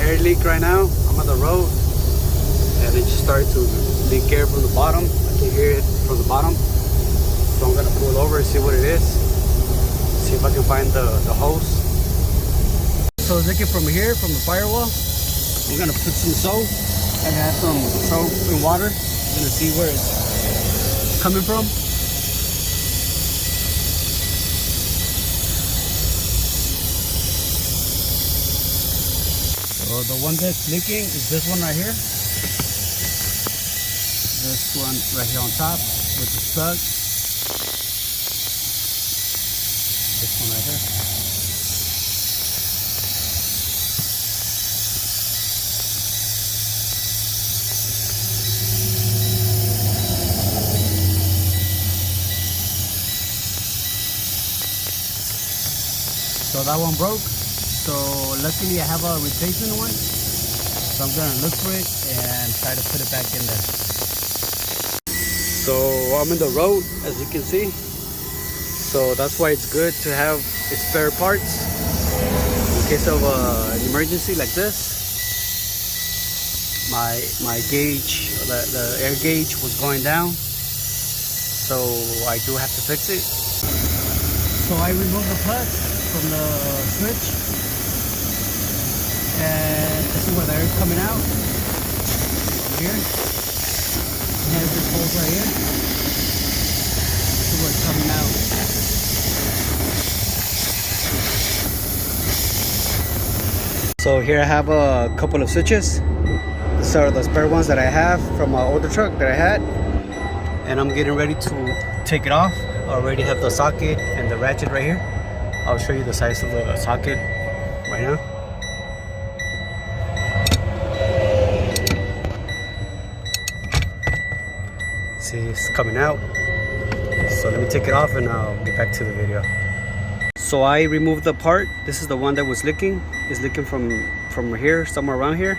air leak right now. I'm on the road and it just started to leak air from the bottom. I can hear it from the bottom. So I'm gonna pull over and see what it is. See if I can find the hose. So it's leaking from here, from the firewall. I'm gonna put some soap. I have some soap and water. I'm gonna see where it's coming from. So the one that's leaking is this one right here. This one right here on top with the plug. This one right here. So that one broke. So luckily I have a replacement one. So I'm gonna look for it and try to put it back in there. So I'm in the road, as you can see. So that's why it's good to have spare parts in case of an emergency like this. My gauge, the air gauge was going down. So I do have to fix it. So I removed the plug from the switch. And this is where the air is coming out from here. It has this hole right here. This is where it's coming out. So here I have a couple of switches. These are the spare ones that I have from my older truck that I had. And I'm getting ready to take it off. I already have the socket and the ratchet right here. I'll show you the size of the socket right now. See, it's coming out. So let me take it off and I'll get back to the video. So I removed the part. This is the one that was leaking. It's leaking from here, somewhere around here.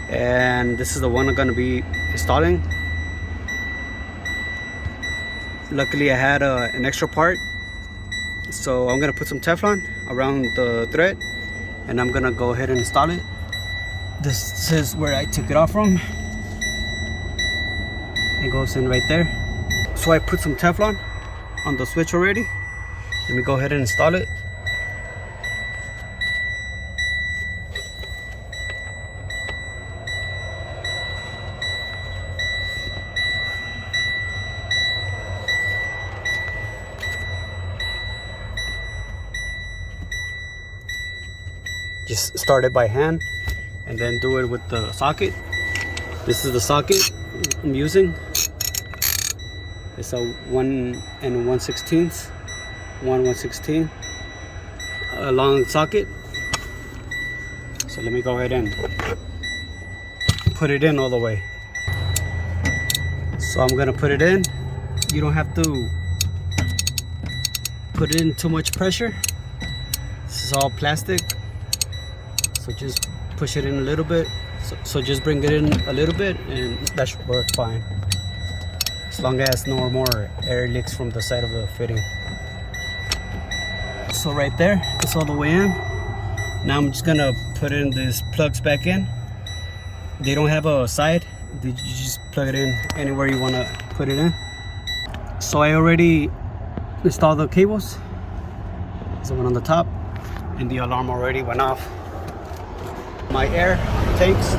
And this is the one I'm gonna be installing. Luckily I had an extra part. So I'm gonna put some Teflon around the thread and I'm gonna go ahead and install it. This is where I took it off from. It goes in right there. So I put some Teflon on the switch already. Let me go ahead and install it. Just start it by hand and then do it with the socket. This is the socket I'm using. It's a 1 1/16, 1/116 long socket. So let me go ahead and put it in all the way. So I'm gonna put it in. You don't have to put in too much pressure. This is all plastic. So just push it in a little bit. So just bring it in a little bit and that should work fine. As long as no more air leaks from the side of the fitting. So right there, it's all the way in. Now I'm just gonna put in these plugs back in. They don't have a side. You just plug it in anywhere you wanna put it in. So I already installed the cables. There's the one on the top and the alarm already went off. My air tanks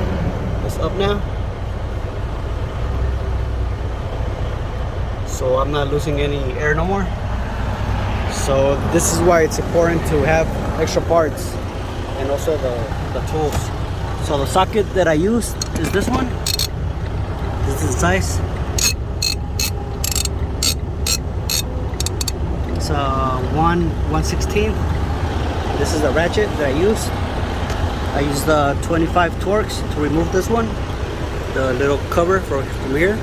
is up now. So I'm not losing any air no more. So this is why it's important to have extra parts and also the tools. So the socket that I used is this one. This is the size. It's a 1/116. This is the ratchet that I used. I used the 25 Torx to remove this one, the little cover from here.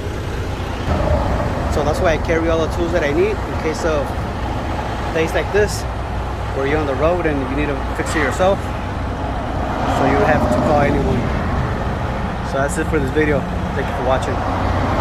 So that's why I carry all the tools that I need in case of days like this where you're on the road and you need to fix it yourself. So you have to call anyone. So that's it for this video. Thank you for watching.